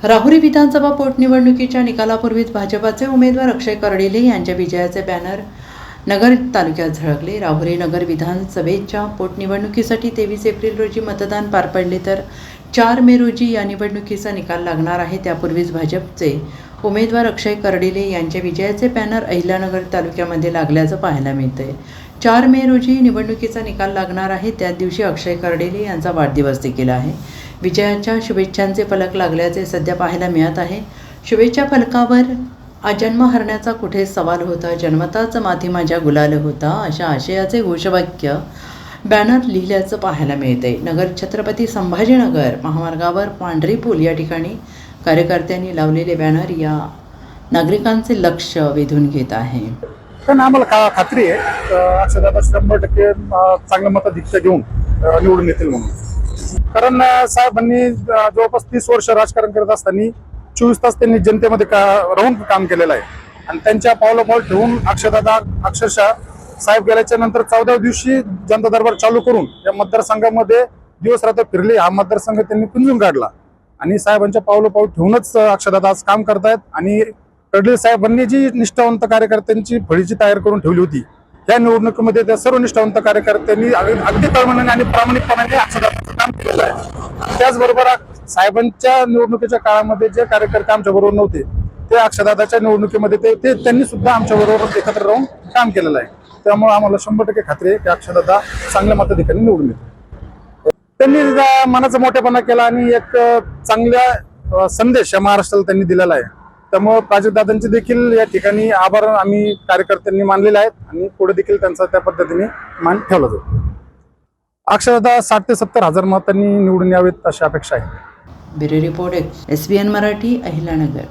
राहुरी विधानसभा पोटनिवडणुकीच्या निकालापूर्वीच भाजपाचे उमेदवार अक्षय कर्डिले यांच्या विजयाचे बॅनर नगर तालुक्यात झळकले। राहुरी नगर विधानसभेच्या पोटनिवडणुकीसाठी 23 एप्रिल रोजी मतदान पार पडले, तर 4 मे रोजी या निवडणुकीचा निकाल लागणार आहे। त्यापूर्वीच भाजपचे उमेदवार अक्षय कर्डिले यांच्या विजयाचे बॅनर अहिल्यानगर तालुक्यामध्ये लागल्याचं पाहायला मिळतंय। 4 मे रोजी निवडणुकीचा निकाल लागणार आहे। त्याच दिवशी अक्षय कर्डिले यांचा वाढदिवस देखील आहे। विजयाच्या शुभेच्छांचे फलक लागल्याचे सध्या पाहायला मिळत आहे। शुभेच्छा फलकावर अजन्म हरण्याचा कुठे सवाल होता, जन्मताच माथी माझ्या गुलाल होता, अशा आशयाचे घोषवाक्य बॅनर लिहिल्याचं पाहायला मिळते। नगर छत्रपती संभाजीनगर महामार्गावर पांढरी पूल या ठिकाणी कार्यकर्त्यांनी लावलेले बॅनर या नागरिकांचे लक्ष वेधून घेत आहे। पण आम्हाला खात्री आहे अक्षरशः 100% चांगलं मताधिक्य घेऊन निवडून येतील म्हणून। कारण साहेबांनी जवळपास 30 वर्ष राजकारण करत असताना 24 तास त्यांनी जनतेमध्ये राहून काम केलेलं आहे आणि त्यांच्या पावलोपाऊल ठेवून अक्षरशः साहेब गेल्याच्या नंतर 14व्या दिवशी जनता दरबार चालू करून या मतदारसंघामध्ये दिवस रात्र फिरले। हा मतदारसंघ त्यांनी पिंजून काढला आणि साहेबांच्या पावलोपाऊल ठेवूनच अक्षरशः आज काम करतायत। आणि कर्डिले साहेबांनी जी निष्ठावंत कार्यकर्त्यांची फळीची तयार करून ठेवली होती, या निवडणुकीमध्ये त्या सर्व निष्ठावंत कार्यकर्त्यांनी अगदी तळमळीने आणि प्रामाणिकपणाने अक्षरशः काम केलेलं आहे। त्याचबरोबर साहेबांच्या निवडणुकीच्या काळामध्ये जे कार्यकर्ते आमच्या बरोबर नव्हते, ते अक्षरदादाच्या निवडणुकीमध्ये ते त्यांनी सुद्धा आमच्या बरोबर एकत्र राहून काम केलेलं आहे। त्यामुळे आम्हाला 100% खात्री आहे की अक्षरदादा चांगल्या मताधिकाऱ्यांनी निवडून येतील। त्यांनी मनाचा मोठेपणा केला आणि एक चांगला संदेश या महाराष्ट्राला त्यांनी दिलेला आहे। त्यामुळे प्राजक्तदादांचे देखील या ठिकाणी आभार आम्ही कार्यकर्त्यांनी मानलेले आहेत आणि पुढे देखील त्यांचा त्या पद्धतीने मान ठेवला जातो। अक्षरशः 60 ते 70 हजार मतांनी निवडून यावेत अशी अपेक्षा आहे। Bureau report SBN Marathi, Ahilyanagar.